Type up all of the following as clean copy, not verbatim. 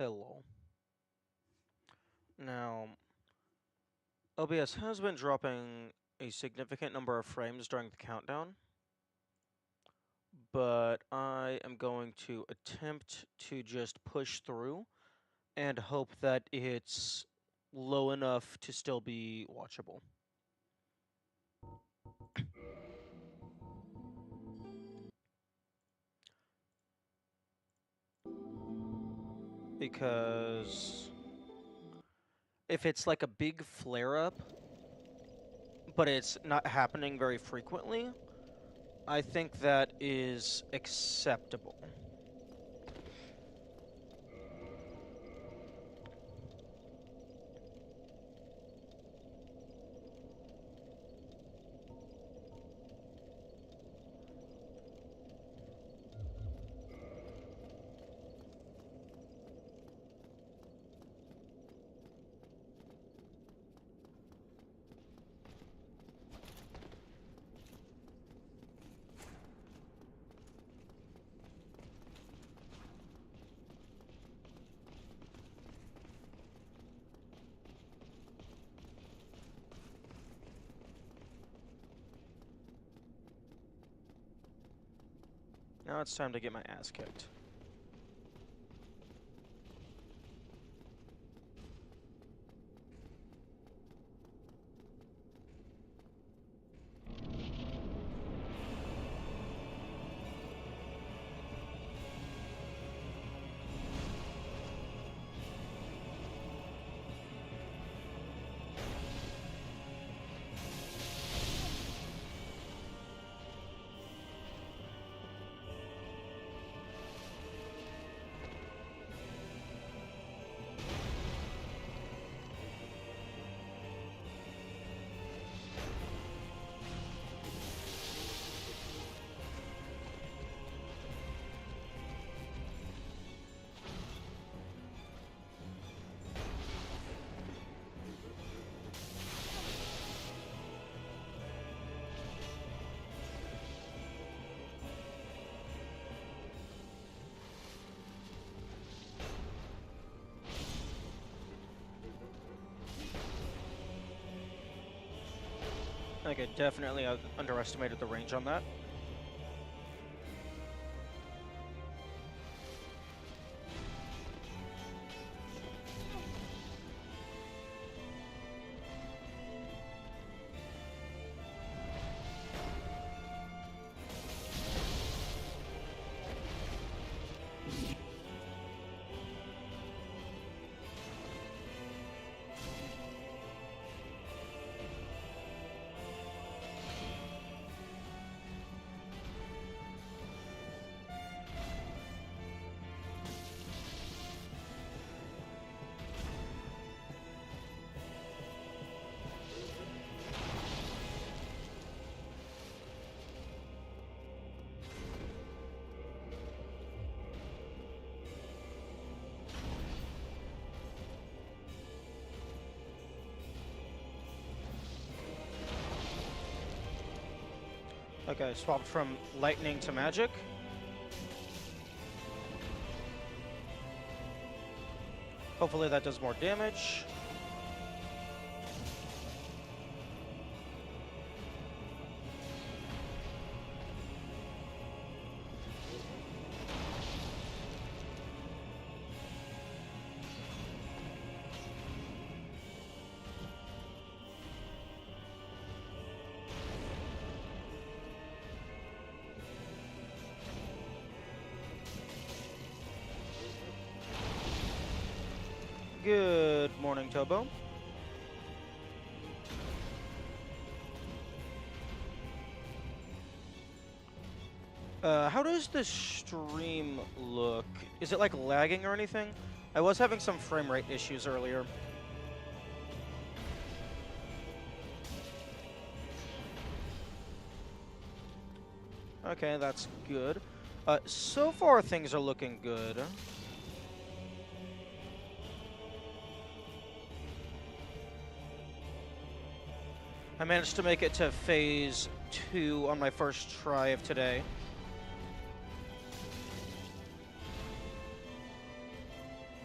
Hello. Now, OBS has been dropping a significant number of frames during the countdown, but I am going to attempt to just push through and hope that it's low enough to still be watchable. Because if it's like a big flare-up, but it's not happening very frequently, I think that is acceptable. Now it's time to get my ass kicked. I think I definitely underestimated the range on that. Okay, swapped from lightning to magic. Hopefully that does more damage. Good morning, Tobo. How does the stream look? Is it like lagging or anything? I was having some frame rate issues earlier. Okay, that's good. So far things are looking good. I managed to make it to phase 2 on my first try of today.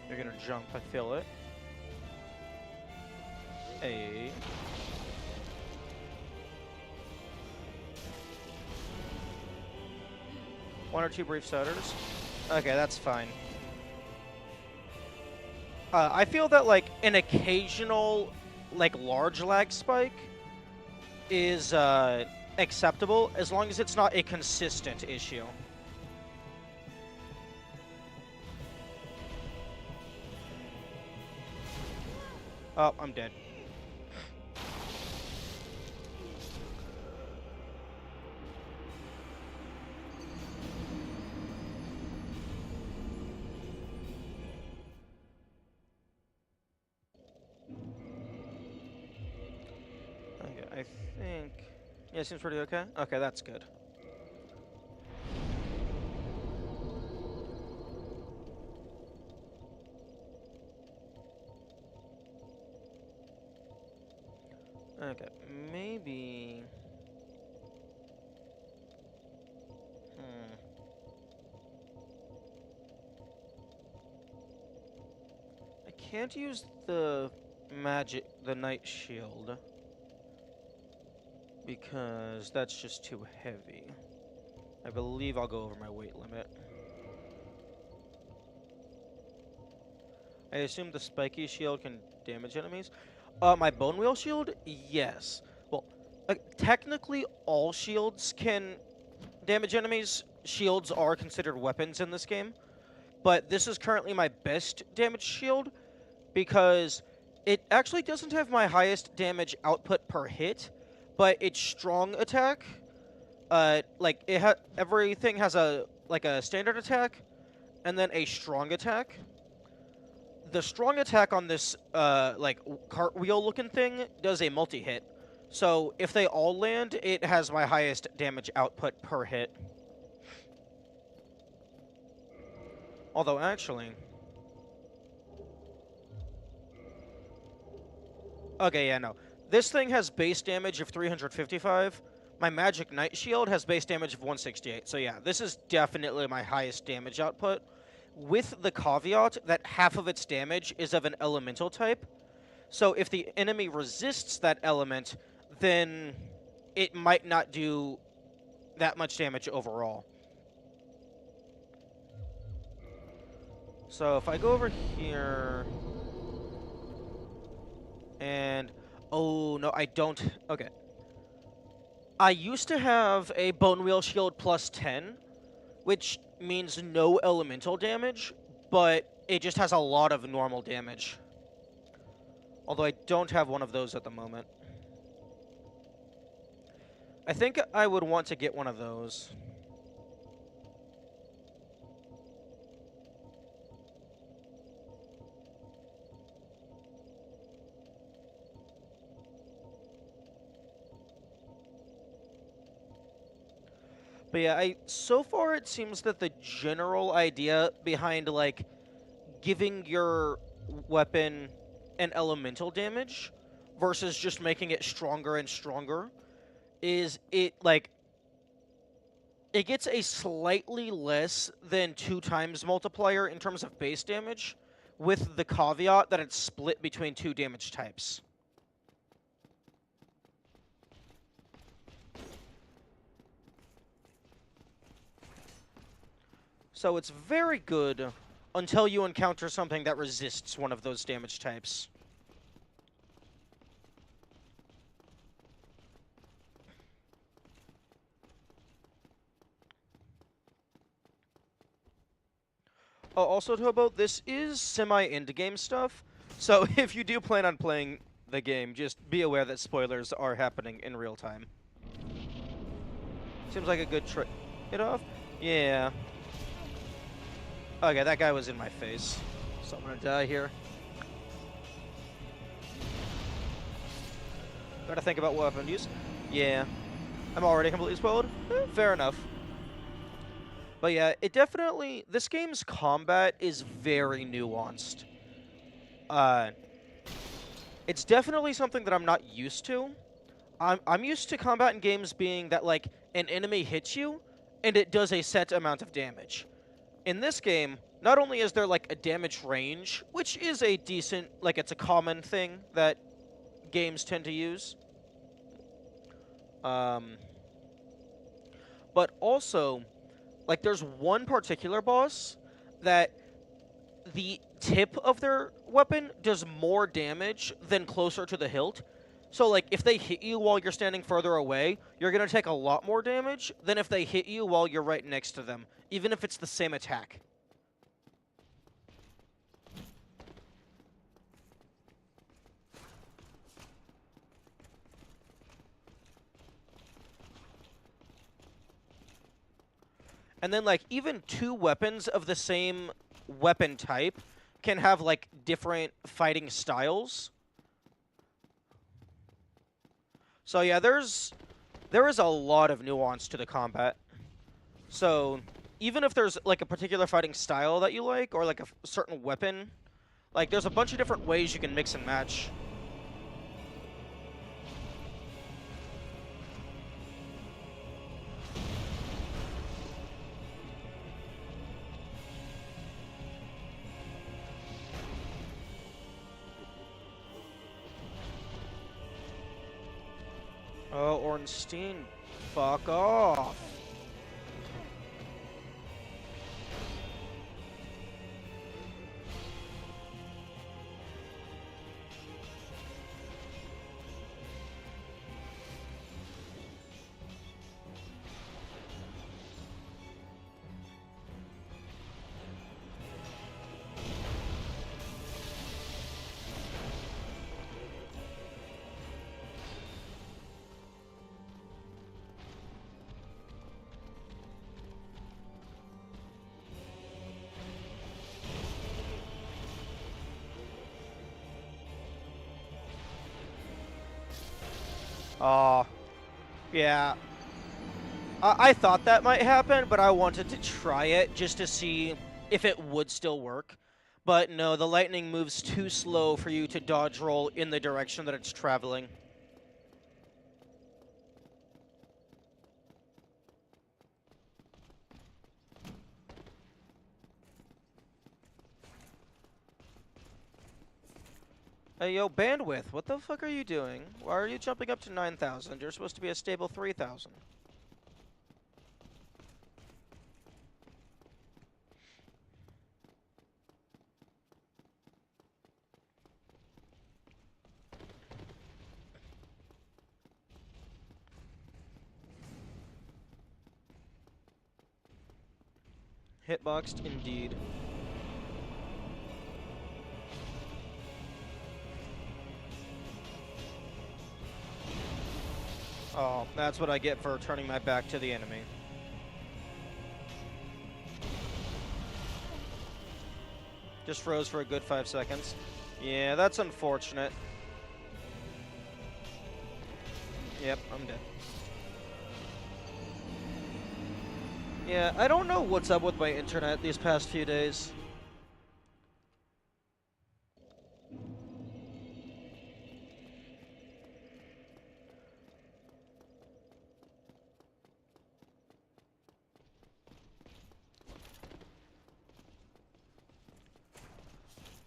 You're gonna jump, I feel it. A. One or two brief stutters. Okay, that's fine. I feel that, like, an occasional, like, large lag spike is, acceptable as long as it's not a consistent issue. Oh, I'm dead. Okay, I think... Yeah, seems pretty okay. Okay, that's good. Okay, maybe... I can't use the night shield, because that's just too heavy. I believe I'll go over my weight limit. I assume the spiky shield can damage enemies. My bone wheel shield? Yes. Well, technically all shields can damage enemies. Shields are considered weapons in this game. But this is currently my best damage shield because it actually doesn't have my highest damage output per hit, but its strong attack, like everything has a standard attack and then a strong attack. The strong attack on this like cartwheel looking thing does a multi-hit. So if they all land, it has my highest damage output per hit. Although actually... Okay, yeah, no. This thing has base damage of 355. My Magic Knight Shield has base damage of 168. So yeah, this is definitely my highest damage output, with the caveat that half of its damage is of an elemental type. So if the enemy resists that element, then it might not do that much damage overall. So if I go over here... And... Oh, no, I don't... Okay. I used to have a Bone Wheel Shield plus 10, which means no elemental damage, but it just has a lot of normal damage. Although I don't have one of those at the moment. I think I would want to get one of those. But yeah, so far it seems that the general idea behind, like, giving your weapon an elemental damage versus just making it stronger and stronger is it gets a slightly less than 2 times multiplier in terms of base damage, with the caveat that it's split between 2 damage types. So it's very good until you encounter something that resists one of those damage types. Oh, also, Tobo, this is semi-end-game stuff, so if you do plan on playing the game, just be aware that spoilers are happening in real time. Seems like a good trade-off. Yeah. Okay, that guy was in my face, so I'm gonna die here. Gotta think about weapon use. Yeah. I'm already completely spoiled. Fair enough. But yeah, this game's combat is very nuanced. It's definitely something that I'm not used to. I'm used to combat in games being that, like, an enemy hits you, and it does a set amount of damage. In this game, not only is there like a damage range, which is a decent, like it's a common thing that games tend to use, um, but also like there's one particular boss that the tip of their weapon does more damage than closer to the hilt. So, like, if they hit you while you're standing further away, you're going to take a lot more damage than if they hit you while you're right next to them, even if it's the same attack. And then, like, even two weapons of the same weapon type can have, like, different fighting styles. So, yeah, there is a lot of nuance to the combat. So, even if there's, like, a particular fighting style that you like, or, like, a certain weapon, like, there's a bunch of different ways you can mix and match. Oh, Ornstein, fuck off. Aw. Yeah. I thought that might happen, but I wanted to try it just to see if it would still work. But no, the lightning moves too slow for you to dodge roll in the direction that it's traveling. Hey, yo, bandwidth, what the fuck are you doing? Why are you jumping up to 9,000? You're supposed to be a stable 3,000. Hitboxed, indeed. Oh, that's what I get for turning my back to the enemy. Just froze for a good 5 seconds. Yeah, that's unfortunate. Yep, I'm dead. Yeah, I don't know what's up with my internet these past few days.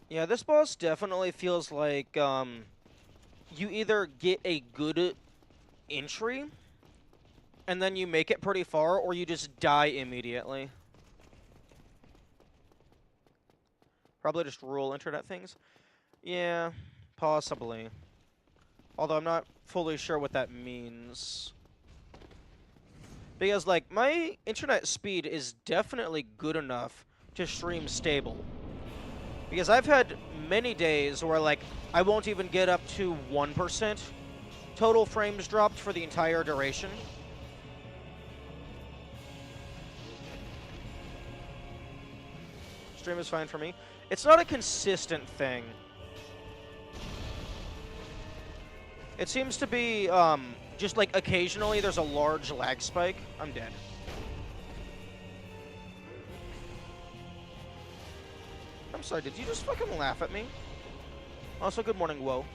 Yeah, this boss definitely feels like, you either get a good entry, and then you make it pretty far, or you just die immediately. Probably just rural internet things. Yeah, possibly. Although I'm not fully sure what that means. Because, like, my internet speed is definitely good enough to stream stable. Because I've had many days where, like, I won't even get up to 1% total frames dropped for the entire duration. Stream is fine for me. It's not a consistent thing. It seems to be, just like occasionally there's a large lag spike. I'm dead. I'm sorry, did you just fucking laugh at me? Also, good morning, Woe.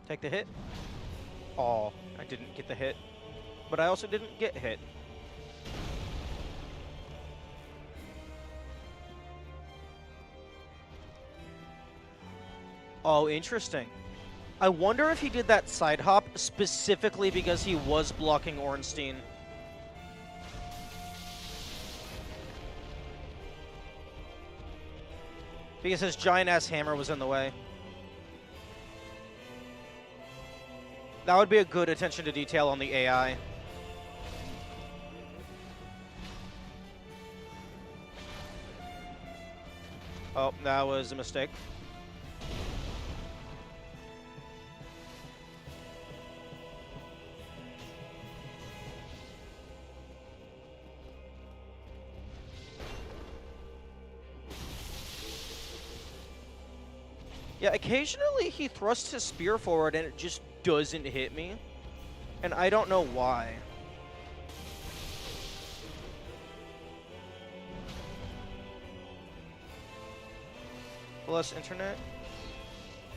Take the hit. Oh, I didn't get the hit. But I also didn't get hit. Oh, interesting. I wonder if he did that side hop specifically because he was blocking Ornstein. Because his giant-ass hammer was in the way. That would be a good attention to detail on the AI. Oh, that was a mistake. Yeah, occasionally he thrusts his spear forward and it just doesn't hit me. And I don't know why. Less internet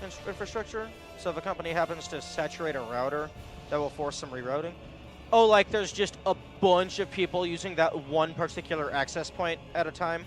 infrastructure. So if a company happens to saturate a router, that will force some rerouting. Oh, like there's just a bunch of people using that one particular access point at a time.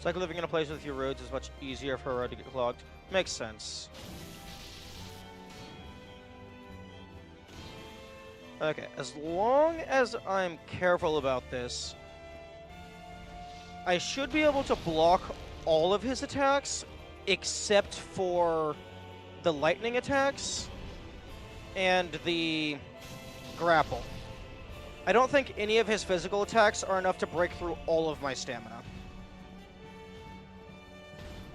It's like living in a place with few roads is much easier for a road to get clogged. Makes sense. Okay, as long as I'm careful about this, I should be able to block all of his attacks, except for the lightning attacks and the grapple. I don't think any of his physical attacks are enough to break through all of my stamina.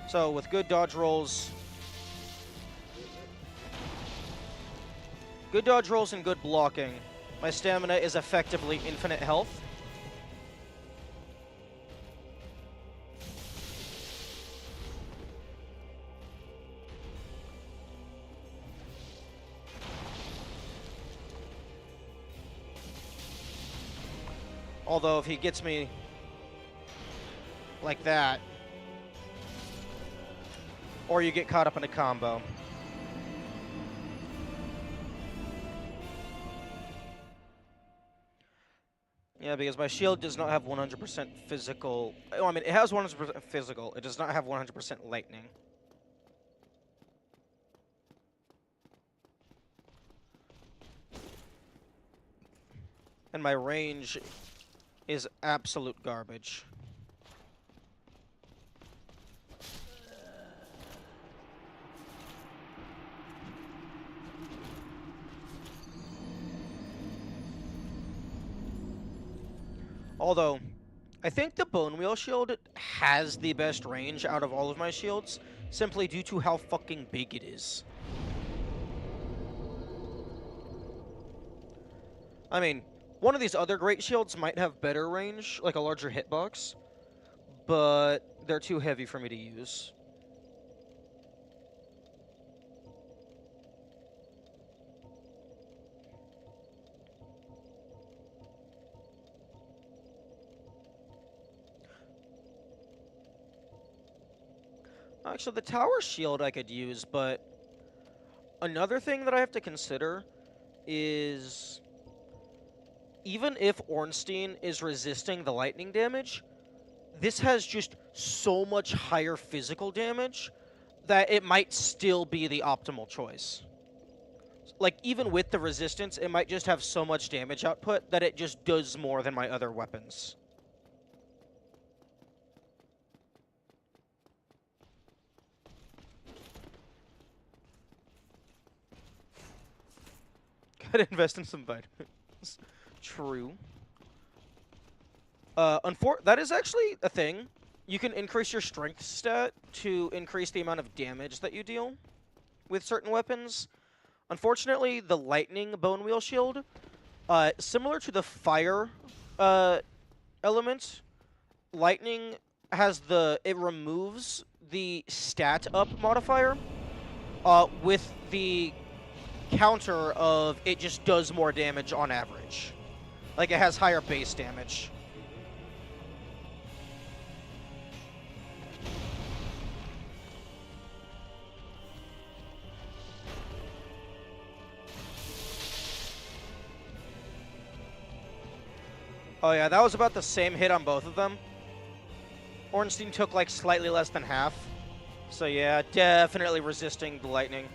So with good dodge rolls and good blocking, my stamina is effectively infinite health. Although if he gets me like that, or you get caught up in a combo. Yeah, because my shield does not have 100% physical. Oh, I mean, it has 100% physical. It does not have 100% lightning. And my range is absolute garbage. Although, I think the Bone Wheel shield has the best range out of all of my shields, simply due to how fucking big it is. I mean, one of these other great shields might have better range, like a larger hitbox, but they're too heavy for me to use. Actually, the tower shield I could use, but another thing that I have to consider is even if Ornstein is resisting the lightning damage, this has just so much higher physical damage that it might still be the optimal choice. Like, even with the resistance, it might just have so much damage output that it just does more than my other weapons. Gotta invest in some vitamins. True. That is actually a thing. You can increase your strength stat to increase the amount of damage that you deal with certain weapons. Unfortunately, the lightning bone wheel shield, similar to the fire element, lightning has it removes the stat up modifier with the counter of it just does more damage on average. Like, it has higher base damage. Oh yeah, that was about the same hit on both of them. Ornstein took like slightly less than half. So yeah, definitely resisting the lightning.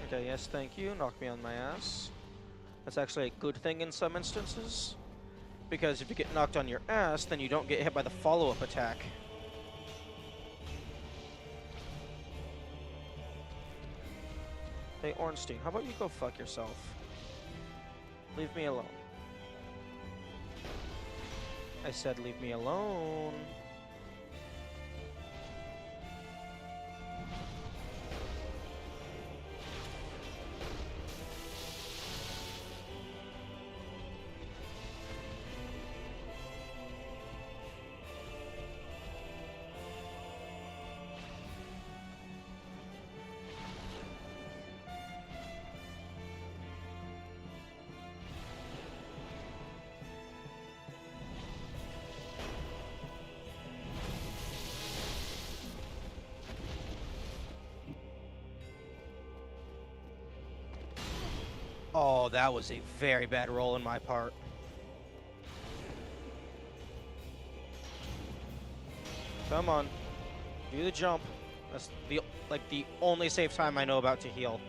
Okay, yes, thank you. Knock me on my ass. That's actually a good thing in some instances. Because if you get knocked on your ass, then you don't get hit by the follow-up attack. Hey, Ornstein, how about you go fuck yourself? Leave me alone. I said leave me alone. Oh, that was a very bad roll on my part. Come on. Do the jump. That's the only safe time I know about to heal.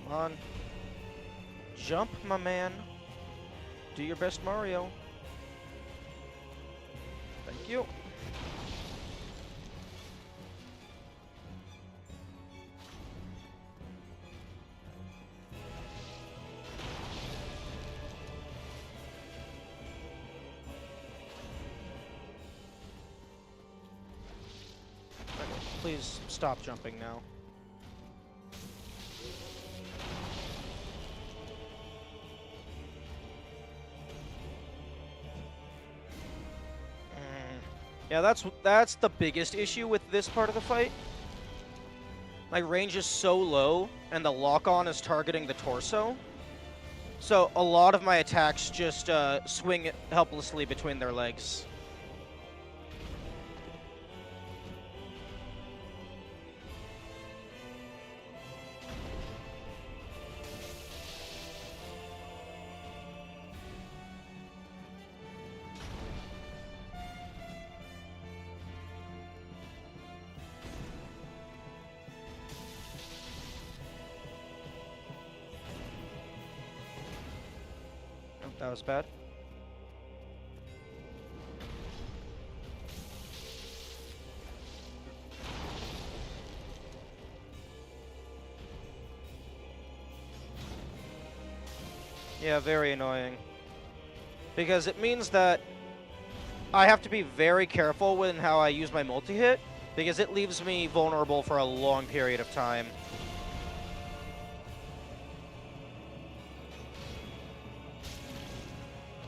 Come on. Jump, my man. Do your best, Mario. Thank you. Okay, please stop jumping now. Yeah, that's the biggest issue with this part of the fight. My range is so low, and the lock-on is targeting the torso. So a lot of my attacks just swing helplessly between their legs. That was bad. Yeah, very annoying. Because it means that I have to be very careful with how I use my multi-hit, because it leaves me vulnerable for a long period of time.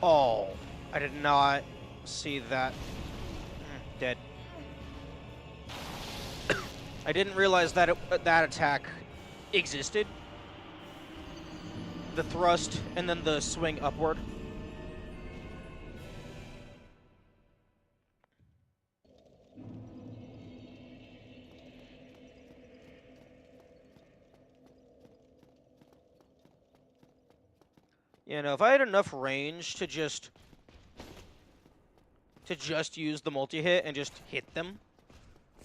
Oh, I did not see that. Dead. I didn't realize that that attack existed. The thrust and then the swing upward. You know, if I had enough range to just use the multi-hit and just hit them,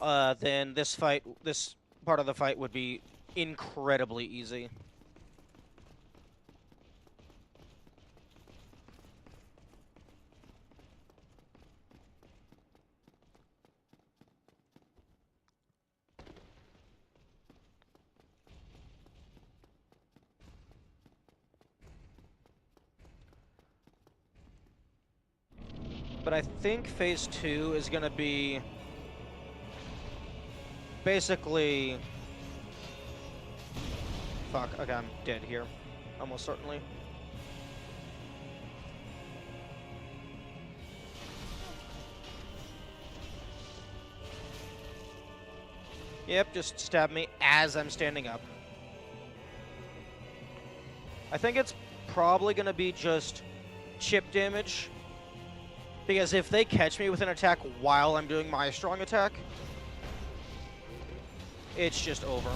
then this part of the fight would be incredibly easy. But I think phase 2 is going to be basically... Fuck, okay, I'm dead here. Almost certainly. Yep, just stab me as I'm standing up. I think it's probably going to be just chip damage. Because if they catch me with an attack while I'm doing my strong attack, it's just over.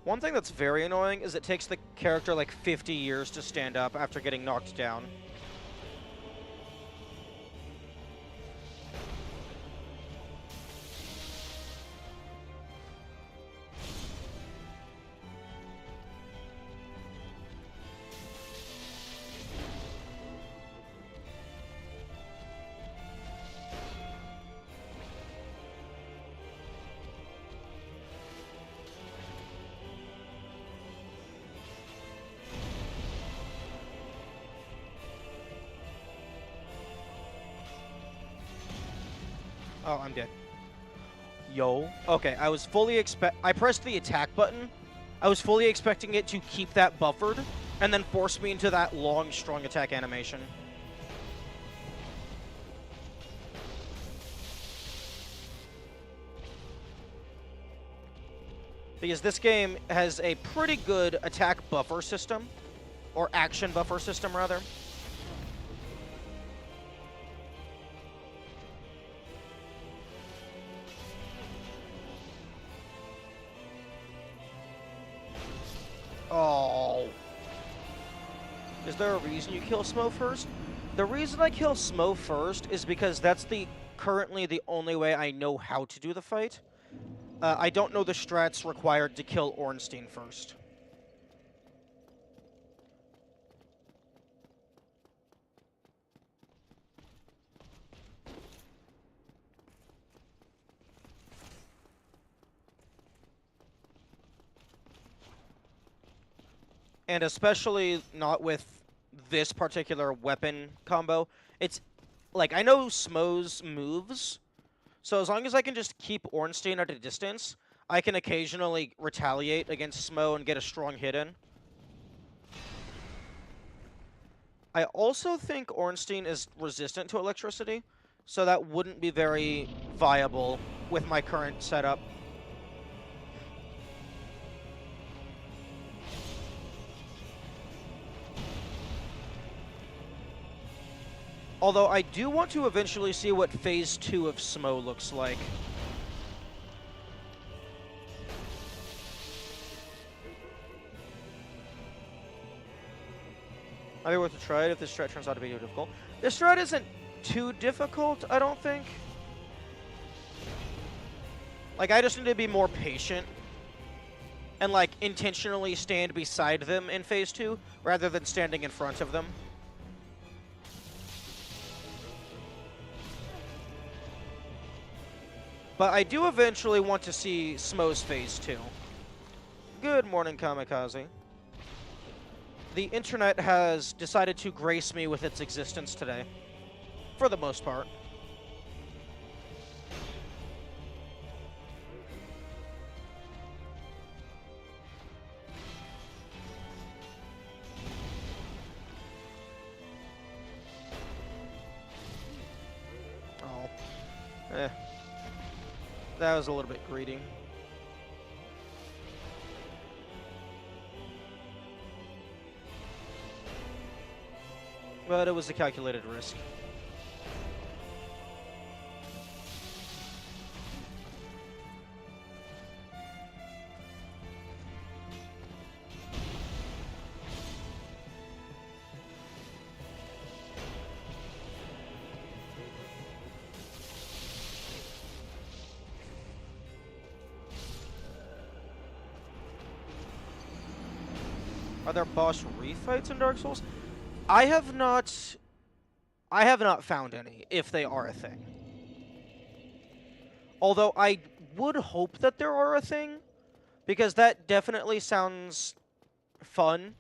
One thing that's very annoying is it takes the character like 50 years to stand up after getting knocked down. Oh, I'm dead. Yo. Okay, I was fully I pressed the attack button. I was fully expecting it to keep that buffered and then force me into that long, strong attack animation. Because this game has a pretty good attack buffer system, or action buffer system, rather. Oh. Is there a reason you kill Smo first? The reason I kill Smo first is because that's currently the only way I know how to do the fight. I don't know the strats required to kill Ornstein first. And especially not with this particular weapon combo. It's, like, I know Smo's moves, so as long as I can just keep Ornstein at a distance, I can occasionally retaliate against Smo and get a strong hit in. I also think Ornstein is resistant to electricity, so that wouldn't be very viable with my current setup. Although I do want to eventually see what Phase 2 of Smo looks like. Might be worth a try if this strat turns out to be too difficult. This strat isn't too difficult, I don't think. Like, I just need to be more patient and, like, intentionally stand beside them in Phase 2 rather than standing in front of them. But I do eventually want to see Smo's Phase 2. Good morning, Kamikaze. The internet has decided to grace me with its existence today. For the most part. Eh. That was a little bit greedy. But it was a calculated risk. Are there boss refights in Dark Souls? I have not found any, if they are a thing. Although I would hope that there are a thing, because that definitely sounds fun,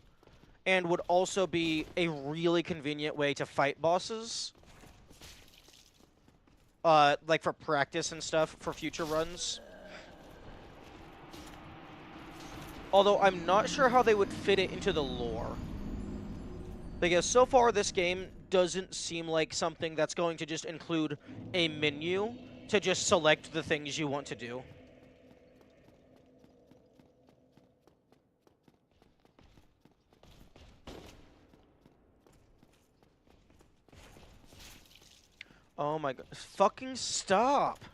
and would also be a really convenient way to fight bosses. Like for practice and stuff for future runs. Although I'm not sure how they would fit it into the lore. Because so far this game doesn't seem like something that's going to just include a menu to just select the things you want to do. Oh my god. Fucking stop!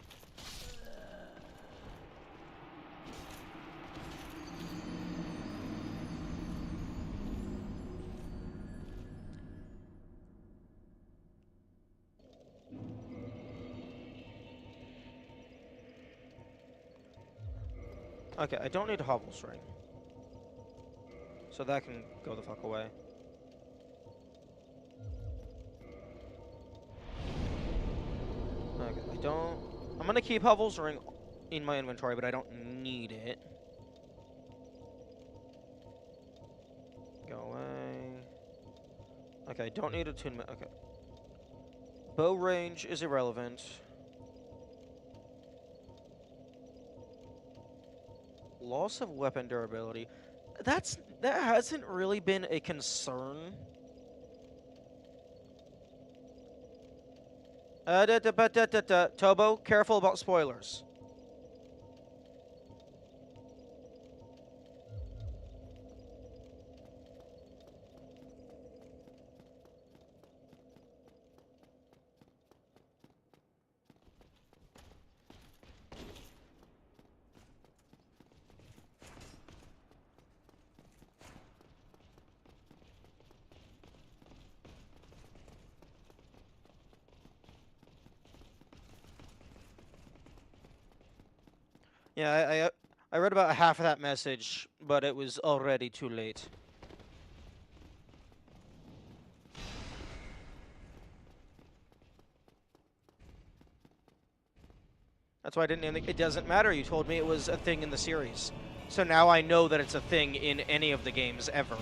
Okay, I don't need a Hovel's Ring. So that can go the fuck away. Okay, I don't... I'm gonna keep Hovel's Ring in my inventory, but I don't need it. Go away. Okay, I don't need attunement. Okay. Bow range is irrelevant. Loss of weapon durability. That hasn't really been a concern. Tobo, careful about spoilers. Yeah, I read about half of that message, but it was already too late. That's why I didn't. It doesn't matter. You told me it was a thing in the series, so now I know that it's a thing in any of the games ever.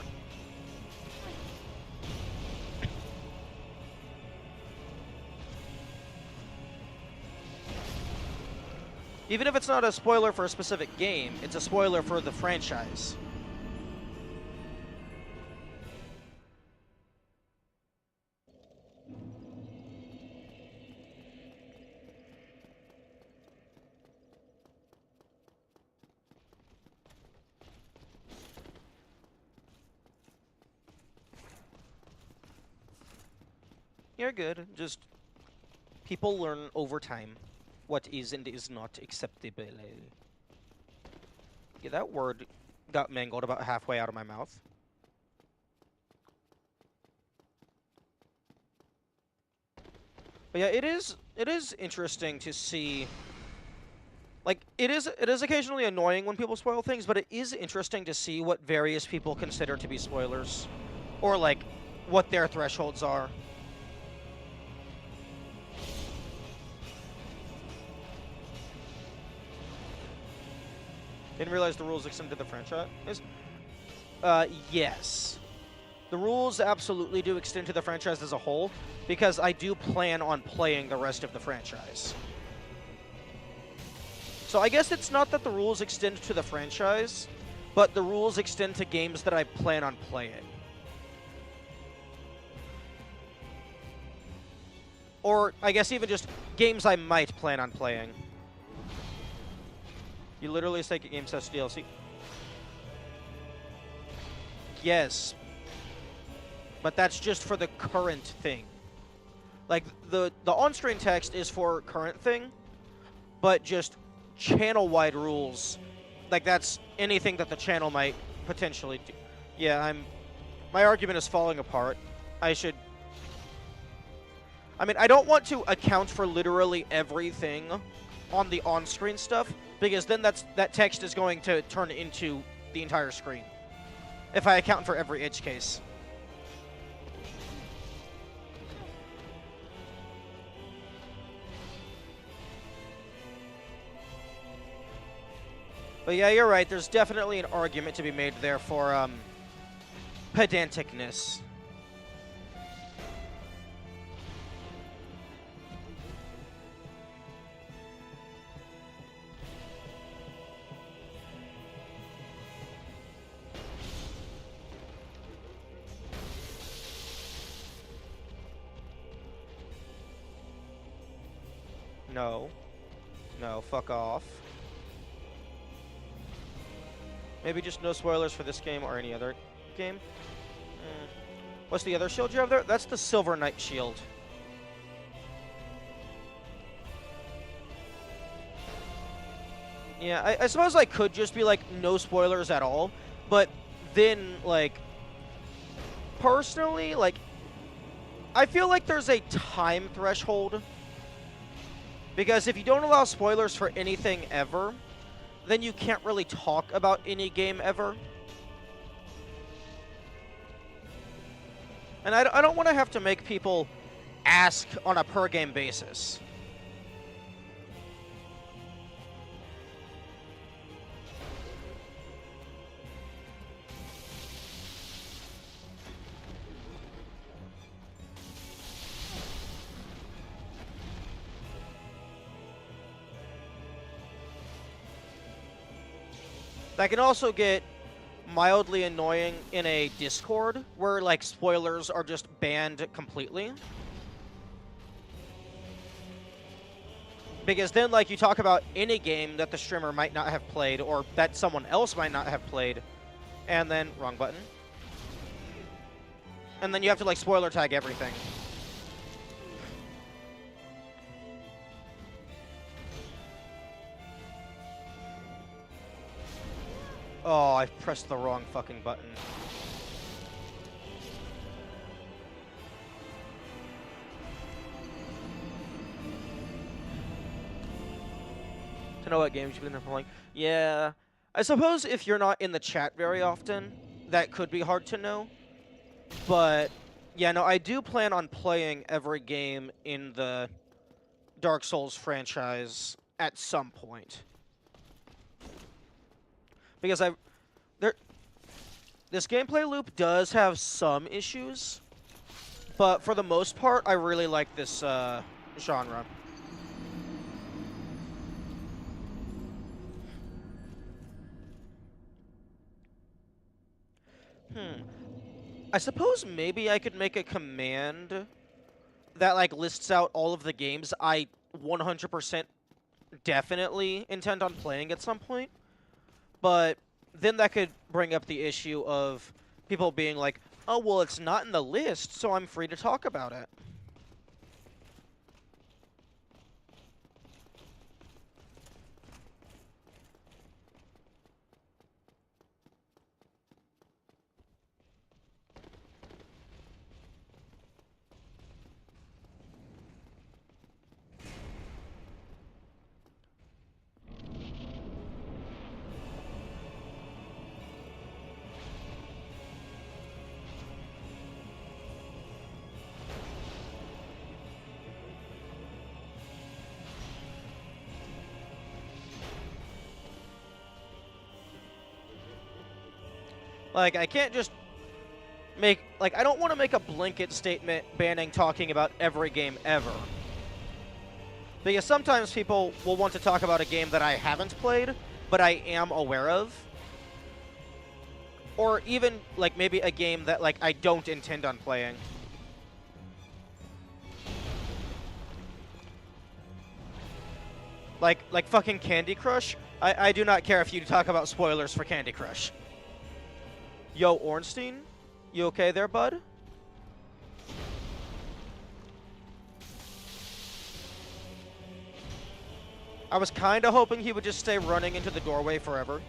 Even if it's not a spoiler for a specific game, it's a spoiler for the franchise. You're good. Just people learn over time what is and is not acceptable. Yeah, that word got mangled about halfway out of my mouth. But yeah, it is interesting to see. Like, it is occasionally annoying when people spoil things, but it is interesting to see what various people consider to be spoilers. Or, like, what their thresholds are. Didn't realize the rules extend to the franchise. Yes. The rules absolutely do extend to the franchise as a whole, because I do plan on playing the rest of the franchise. So I guess it's not that the rules extend to the franchise, but the rules extend to games that I plan on playing. Or, I guess even just games I might plan on playing. You literally say games has DLC. Yes. But that's just for the current thing. Like, the on-screen text is for current thing, but just channel-wide rules. Like, that's anything that the channel might potentially do. Yeah, my argument is falling apart. I mean, I don't want to account for literally everything on the on-screen stuff, because then that text is going to turn into the entire screen if I account for every edge case. But yeah, you're right. There's definitely an argument to be made there for pedanticness. No. No, fuck off. Maybe just no spoilers for this game or any other game. What's the other shield you have there? That's the Silver Knight shield. Yeah, I suppose I could just be like, no spoilers at all. But then, like, personally, like, I feel like there's a time threshold. Because if you don't allow spoilers for anything ever, then you can't really talk about any game ever. And I don't want to have to make people ask on a per-game basis. That can also get mildly annoying in a Discord where, like, spoilers are just banned completely. Because then, like, you talk about any game that the streamer might not have played or that someone else might not have played, and then, wrong button. And then you have to, like, spoiler tag everything. Oh, I pressed the wrong fucking button. To know what games you've been playing. Yeah. I suppose if you're not in the chat very often, that could be hard to know. But, yeah, no, I do plan on playing every game in the Dark Souls franchise at some point. Because this gameplay loop does have some issues, but for the most part, I really like this genre. I suppose maybe I could make a command that, like, lists out all of the games I 100% definitely intend on playing at some point. But then that could bring up the issue of people being like, oh, well, it's not in the list, so I'm free to talk about it. Like, I can't just make, like, I don't want to make a blanket statement banning talking about every game ever. Because sometimes people will want to talk about a game that I haven't played, but I am aware of. Or even, like, maybe a game that, like, I don't intend on playing. Like fucking Candy Crush. I do not care if you talk about spoilers for Candy Crush. Yo, Ornstein? You okay there, bud? I was kind of hoping he would just stay running into the doorway forever.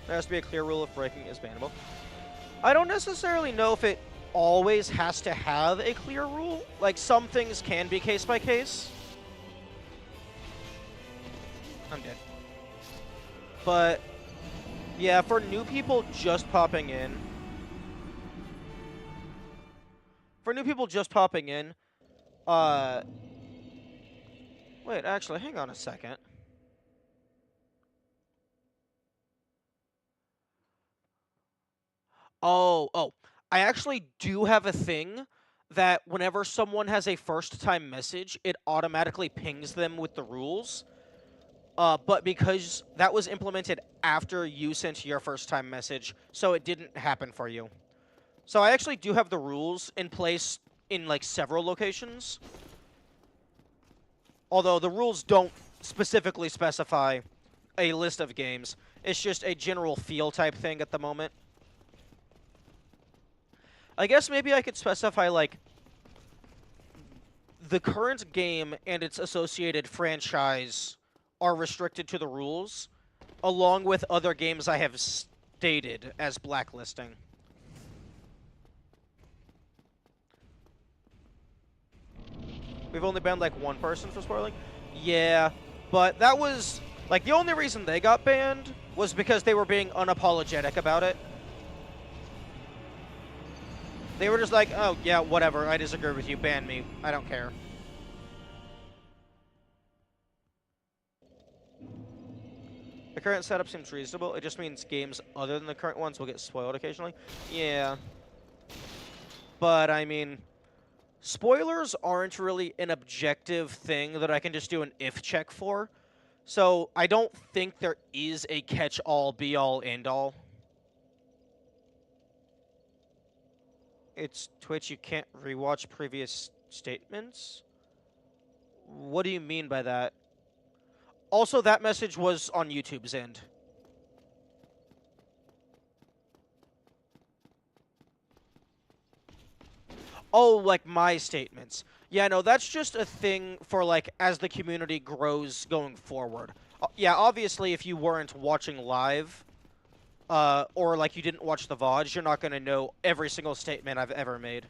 There has to be a clear rule if breaking is bannable. I don't necessarily know if it always has to have a clear rule. Like, some things can be case by case. I'm dead. But, yeah, for new people just popping in... Wait, actually, hang on a second. Oh. I actually do have a thing that whenever someone has a first-time message, it automatically pings them with the rules. But because that was implemented after you sent your first-time message, so it didn't happen for you. So I actually do have the rules in place in, like, several locations. Although the rules don't specifically specify a list of games. It's just a general feel type thing at the moment. I guess maybe I could specify, like, the current game and its associated franchise are restricted to the rules, along with other games I have stated as blacklisting. We've only banned, like, one person for spoiling? Yeah, but that was, like, the only reason they got banned was because they were being unapologetic about it. They were just like, oh, yeah, whatever, I disagree with you, ban me. I don't care. The current setup seems reasonable. It just means games other than the current ones will get spoiled occasionally. Yeah. But, I mean, spoilers aren't really an objective thing that I can just do an if check for. So, I don't think there is a catch-all, be-all, end-all. It's Twitch, you can't rewatch previous statements? What do you mean by that? Also, that message was on YouTube's end. Oh, like my statements. Yeah, no, that's just a thing for, like, as the community grows going forward. Yeah, obviously, if you weren't watching live, or, like, you didn't watch the VODs, you're not going to know every single statement I've ever made.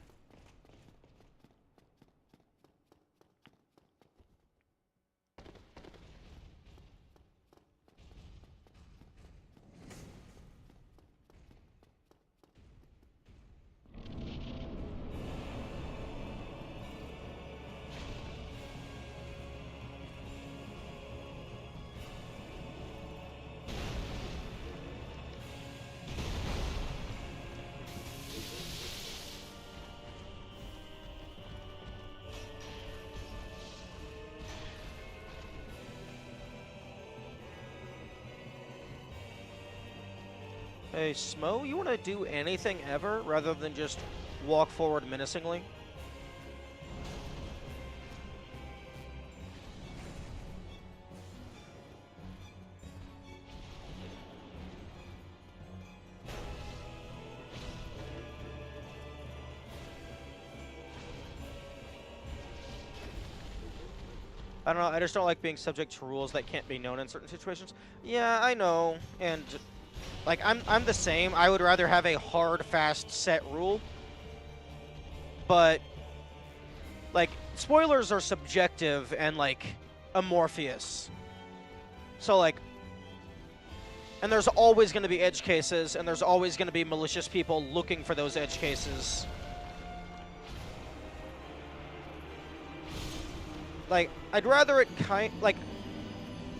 Hey, Smo, you want to do anything ever rather than just walk forward menacingly? I don't know, I just don't like being subject to rules that can't be known in certain situations. Yeah, I know, and... like, I'm the same. I would rather have a hard, fast, set rule. But, like, spoilers are subjective and, like, amorphous. So, like, and there's always going to be edge cases, and there's always going to be malicious people looking for those edge cases. Like, I'd rather it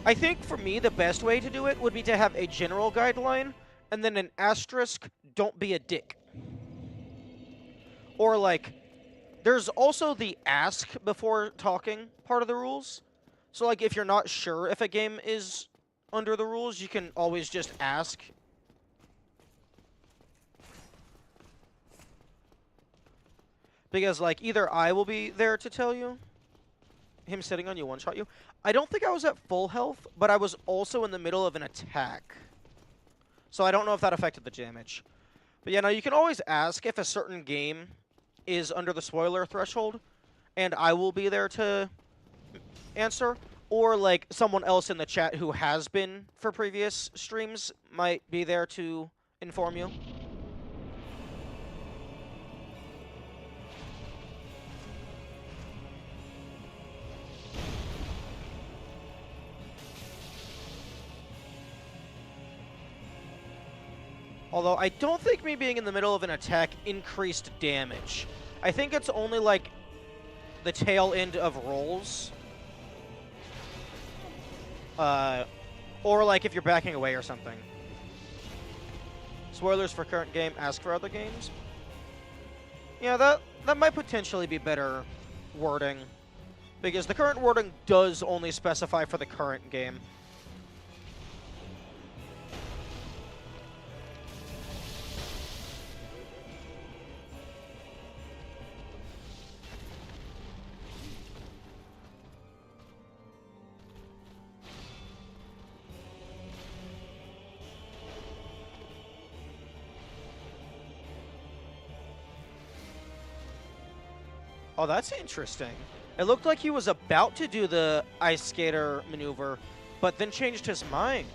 I think for me, the best way to do it would be to have a general guideline, and then an asterisk, don't be a dick. Or, like, there's also the ask before talking part of the rules. So, like, if you're not sure if a game is under the rules, you can always just ask Because, like, either I will be there to tell you, him sitting on you one-shot you. I don't think I was at full health, but I was also in the middle of an attack. So I don't know if that affected the damage. But yeah, no, you can always ask if a certain game is under the spoiler threshold, and I will be there to answer. Or, like, someone else in the chat who has been for previous streams might be there to inform you. Although I don't think me being in the middle of an attack increased damage. I think it's only, like, the tail end of rolls. Or, like, if you're backing away or something. Spoilers for current game, ask for other games. Yeah, that might potentially be better wording. Because the current wording does only specify for the current game. Oh, that's interesting. It looked like he was about to do the ice skater maneuver, but then changed his mind.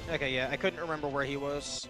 Okay, yeah, I couldn't remember where he was.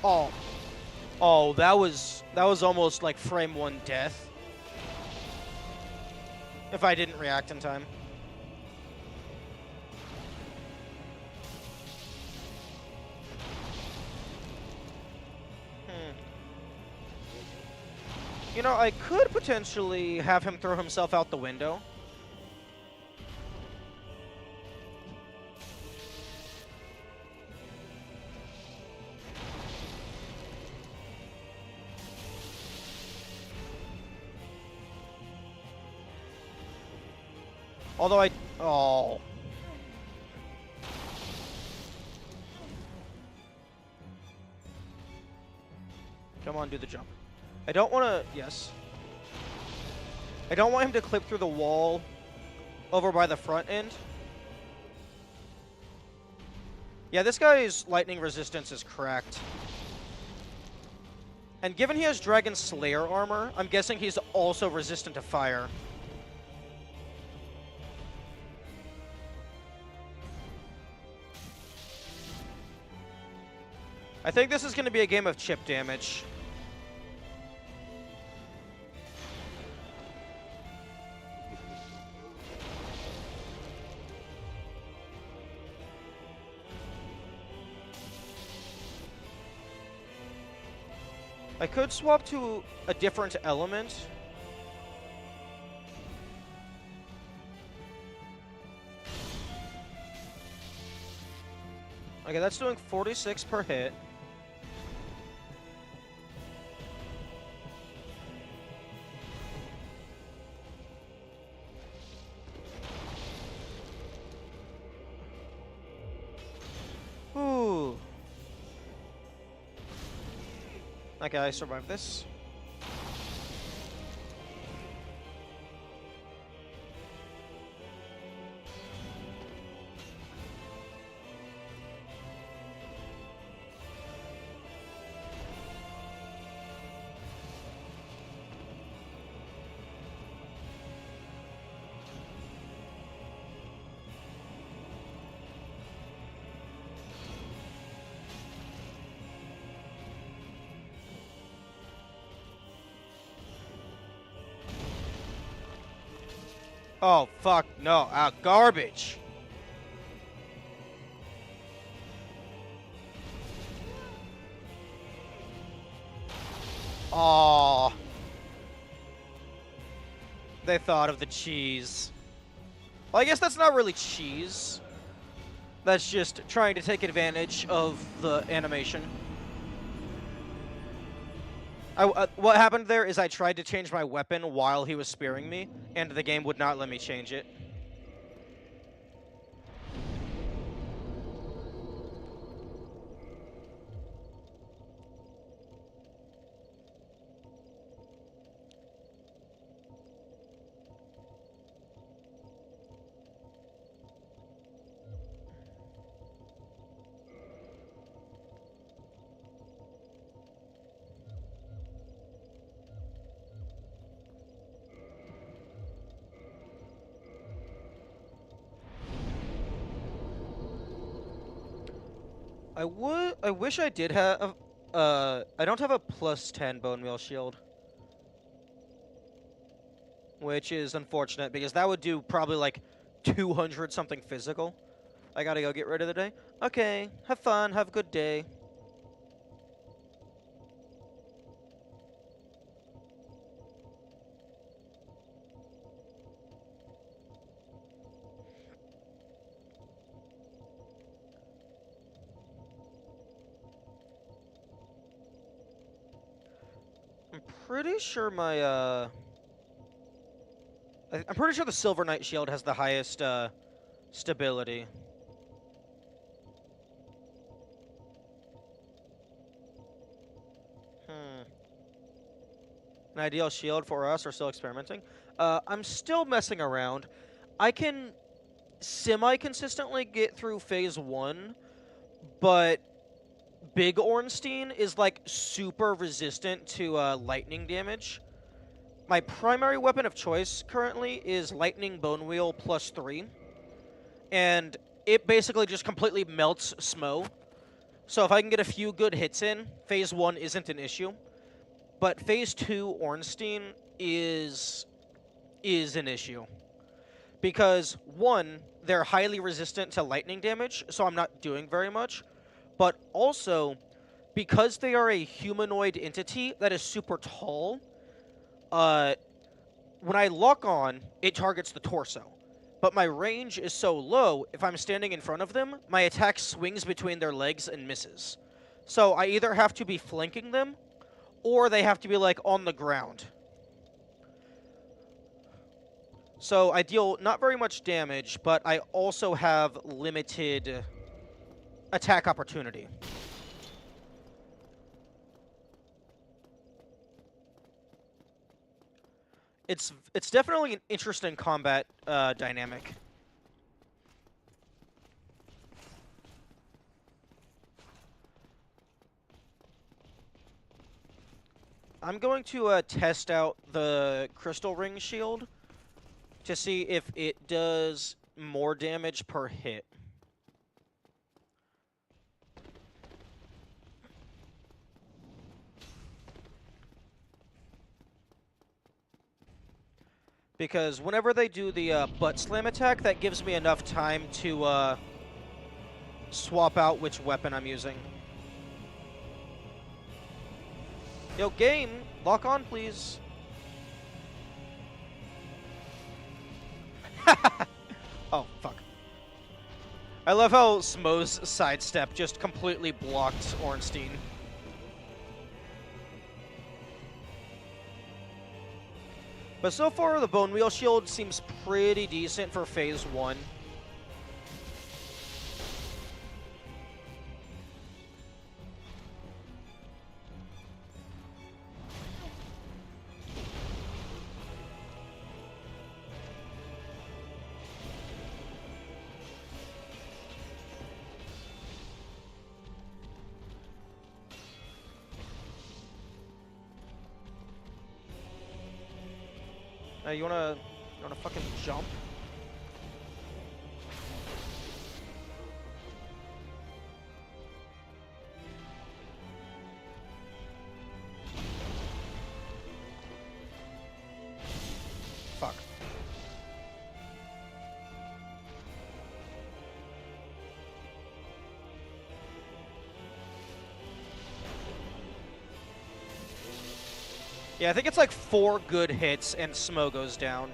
Oh. Oh, that was almost like frame 1 death. If I didn't react in time. You know, I could potentially have him throw himself out the window. Although oh. Come on, do the jump. I don't want to, yes. I don't want him to clip through the wall over by the front end. Yeah, this guy's lightning resistance is cracked. And given he has Dragon Slayer armor, I'm guessing he's also resistant to fire. I think this is going to be a game of chip damage. I could swap to a different element. Okay, that's doing 46 per hit. Ooh. Okay, I survived this. Oh, fuck, no. Garbage. Aw. They thought of the cheese. Well, I guess that's not really cheese. That's just trying to take advantage of the animation. What happened there is I tried to change my weapon while he was spearing me, and the game would not let me change it. I wish I did have. I don't have a +10 bone meal shield, which is unfortunate because that would do probably like 200 something physical. I gotta go get rid of the day. Okay, have fun, have a good day. I'm pretty sure my I'm pretty sure the Silver Knight shield has the highest stability. Hmm. An ideal shield for us, or still experimenting? I'm still messing around. I can semi-consistently get through phase 1, but Big Ornstein is like super resistant to lightning damage. My primary weapon of choice currently is Lightning Bone Wheel +3, and it basically just completely melts Smo. So if I can get a few good hits in, phase 1 isn't an issue. But phase 2 Ornstein is an issue. Because, one, they're highly resistant to lightning damage, so I'm not doing very much. But also, because they are a humanoid entity that is super tall, when I lock on, it targets the torso. But my range is so low, if I'm standing in front of them, my attack swings between their legs and misses. So I either have to be flanking them, or they have to be, like, on the ground. So I deal not very much damage, but I also have limited attack opportunity. It's definitely an interesting combat dynamic. I'm going to test out the Crystal Ring shield to see if it does more damage per hit. Because whenever they do the butt slam attack, that gives me enough time to swap out which weapon I'm using. Yo, game, lock on, please. Oh, fuck. I love how Smo's sidestep just completely blocked Ornstein. But so far, the Bone Wheel Shield seems pretty decent for phase 1. You wanna fucking jump? Fuck. Yeah, I think it's like 4 good hits and Smo goes down.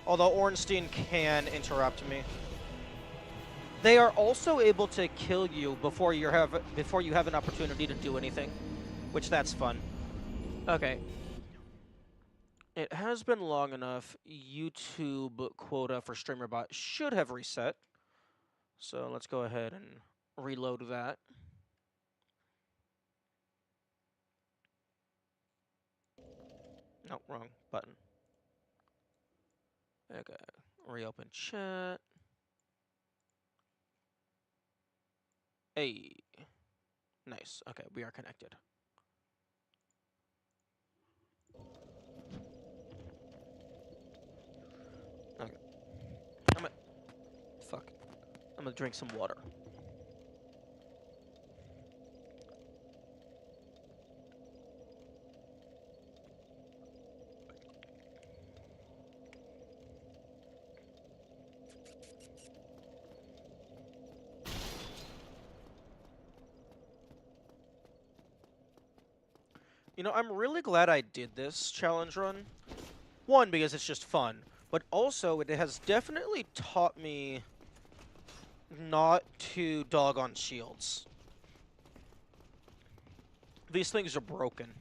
Although Ornstein can interrupt me. They are also able to kill you before you have an opportunity to do anything, which that's fun. Okay. It has been long enough. YouTube quota for StreamerBot should have reset. So let's go ahead and reload that. No, wrong button. Okay. Reopen chat. Hey. Nice. Okay, we are connected. Okay. Fuck. I'm gonna drink some water. You know, I'm really glad I did this challenge run. One, because it's just fun, but also it has definitely taught me not to dog on shields. These things are broken.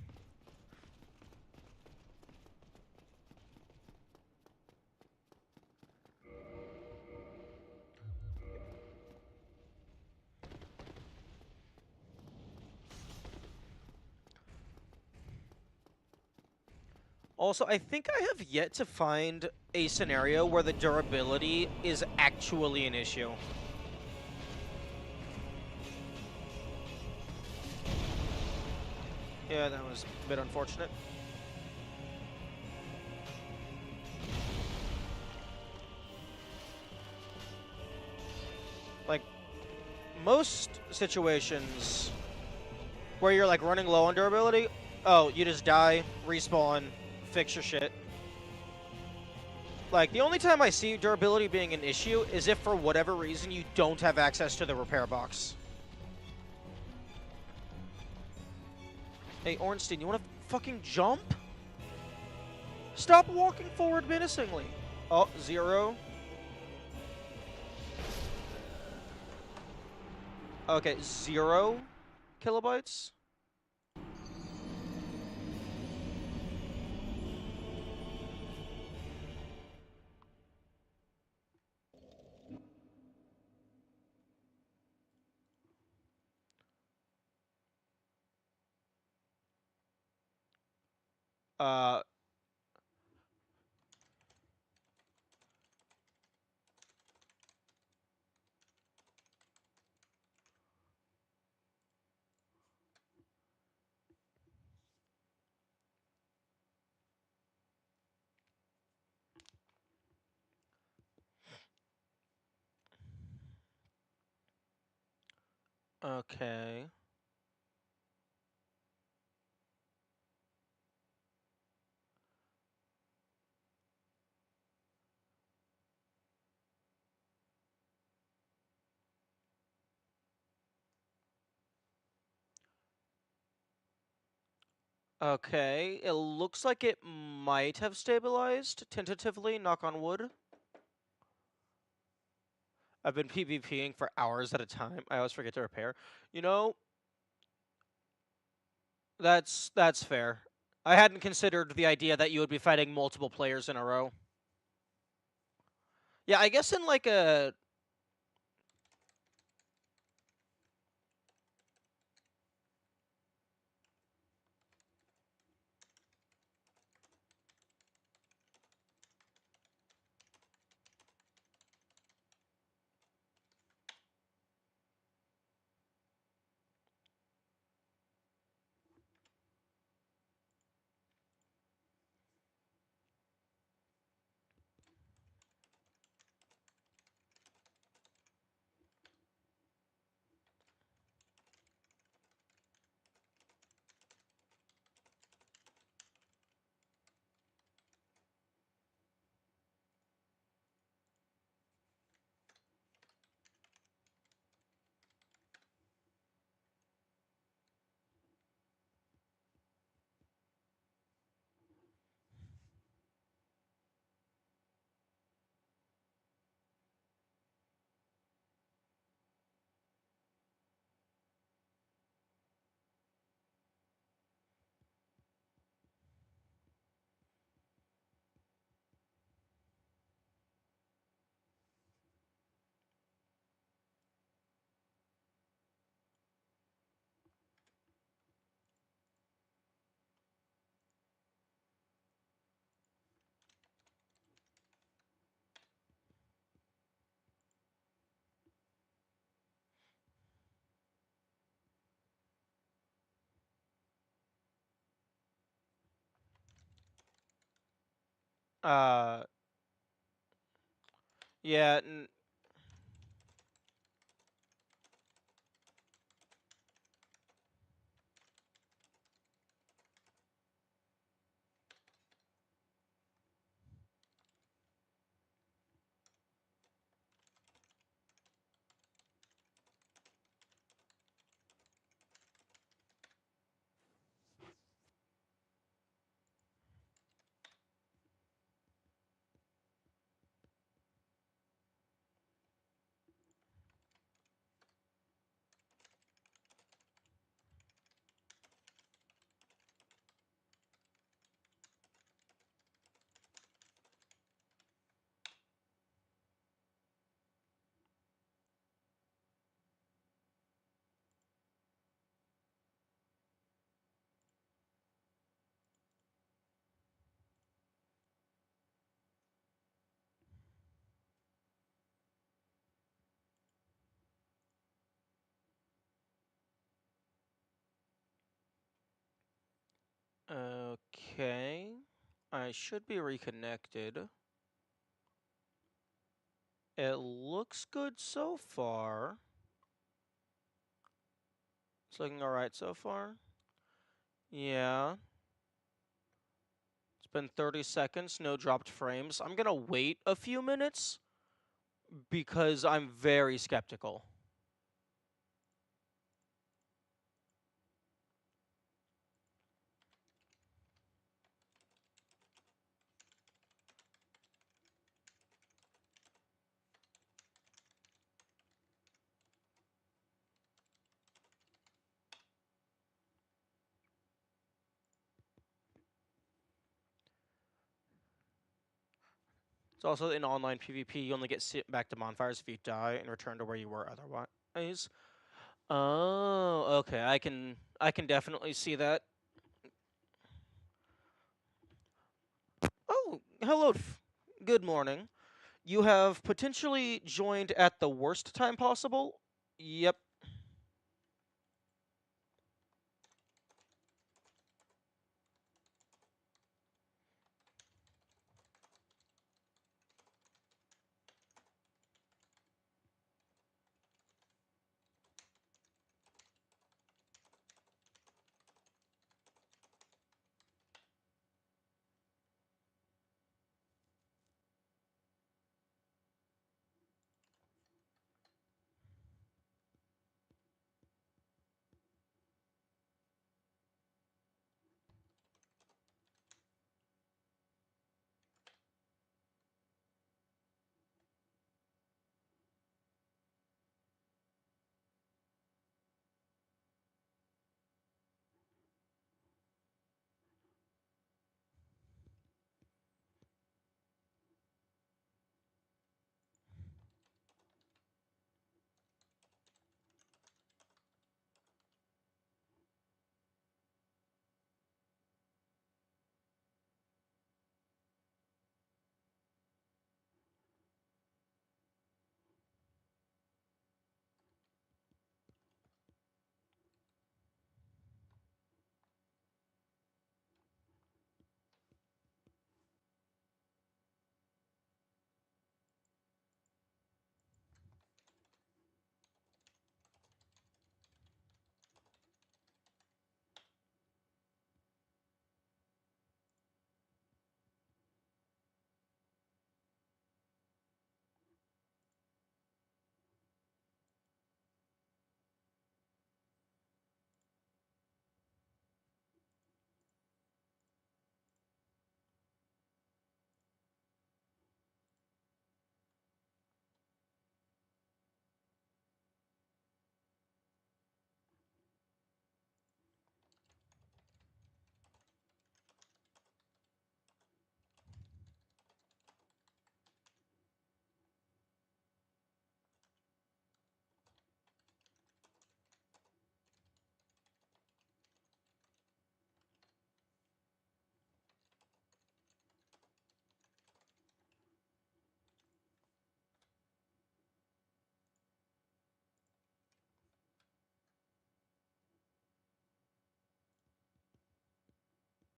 Also, I think I have yet to find a scenario where the durability is actually an issue. Yeah, that was a bit unfortunate. Like, most situations where you're, like, running low on durability, oh, you just die, respawn, fix your shit. Like, the only time I see durability being an issue is if, for whatever reason, you don't have access to the repair box. Hey, Ornstein, you want to fucking jump? Stop walking forward menacingly. Oh, 0. Okay, 0 kilobytes. Uh, okay. Okay, it looks like it might have stabilized, tentatively, knock on wood. I've been PvPing for hours at a time. I always forget to repair. You know, that's fair. I hadn't considered the idea that you would be fighting multiple players in a row. Yeah, I guess in like a... Uh, yeah. Okay. I should be reconnected. It looks good so far. It's looking alright so far. Yeah. It's been 30 seconds, no dropped frames. I'm gonna wait a few minutes because I'm very skeptical. It's also in online PvP, you only get sent back to bonfires if you die and return to where you were otherwise. Oh, okay. I can definitely see that. Oh, hello. Good morning. You have potentially joined at the worst time possible. Yep.